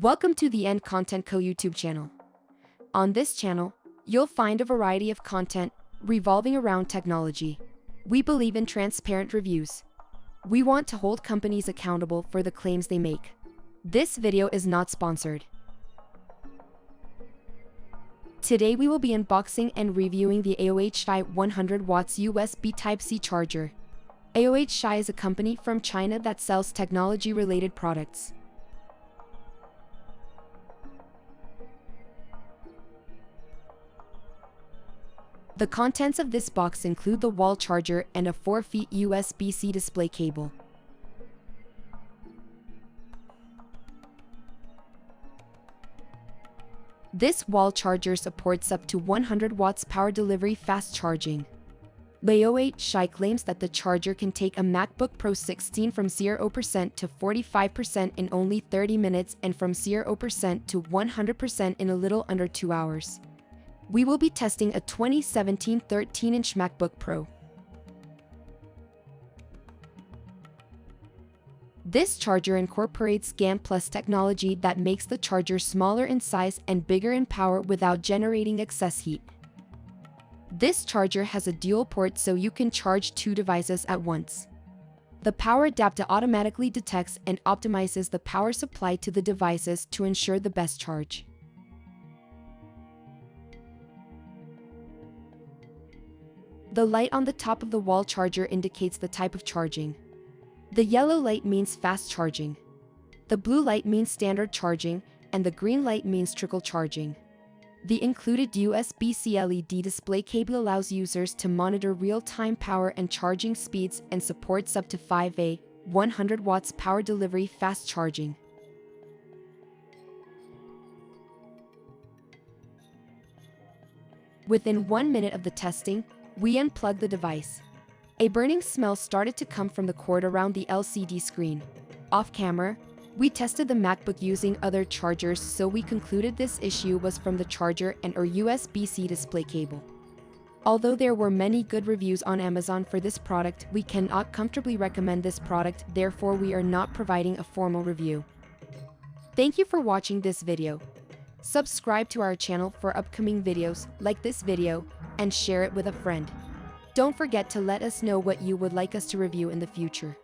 Welcome to the End Content Co YouTube channel. On this channel, you'll find a variety of content revolving around technology. We believe in transparent reviews. We want to hold companies accountable for the claims they make. This video is not sponsored. Today we will be unboxing and reviewing the AOHI 100W USB Type-C charger. AOHI is a company from China that sells technology-related products. The contents of this box include the wall charger and a 4-feet USB-C display cable. This wall charger supports up to 100 watts power delivery fast charging. AOHI claims that the charger can take a MacBook Pro 16 from 0% to 45% in only 30 minutes and from 0% to 100% in a little under 2 hours. We will be testing a 2017 13-inch MacBook Pro. This charger incorporates GaN+ technology that makes the charger smaller in size and bigger in power without generating excess heat. This charger has a dual port so you can charge 2 devices at once. The power adapter automatically detects and optimizes the power supply to the devices to ensure the best charge. The light on the top of the wall charger indicates the type of charging. The yellow light means fast charging. The blue light means standard charging, and the green light means trickle charging. The included USB-C LED display cable allows users to monitor real-time power and charging speeds and supports up to 5A, 100 watts power delivery fast charging. Within 1 minute of the testing, we unplugged the device. A burning smell started to come from the cord around the LCD screen. Off camera, we tested the MacBook using other chargers, so we concluded this issue was from the charger and or USB-C display cable. Although there were many good reviews on Amazon for this product, we cannot comfortably recommend this product, therefore we are not providing a formal review. Thank you for watching this video. Subscribe to our channel for upcoming videos, like this video, and share it with a friend. Don't forget to let us know what you would like us to review in the future.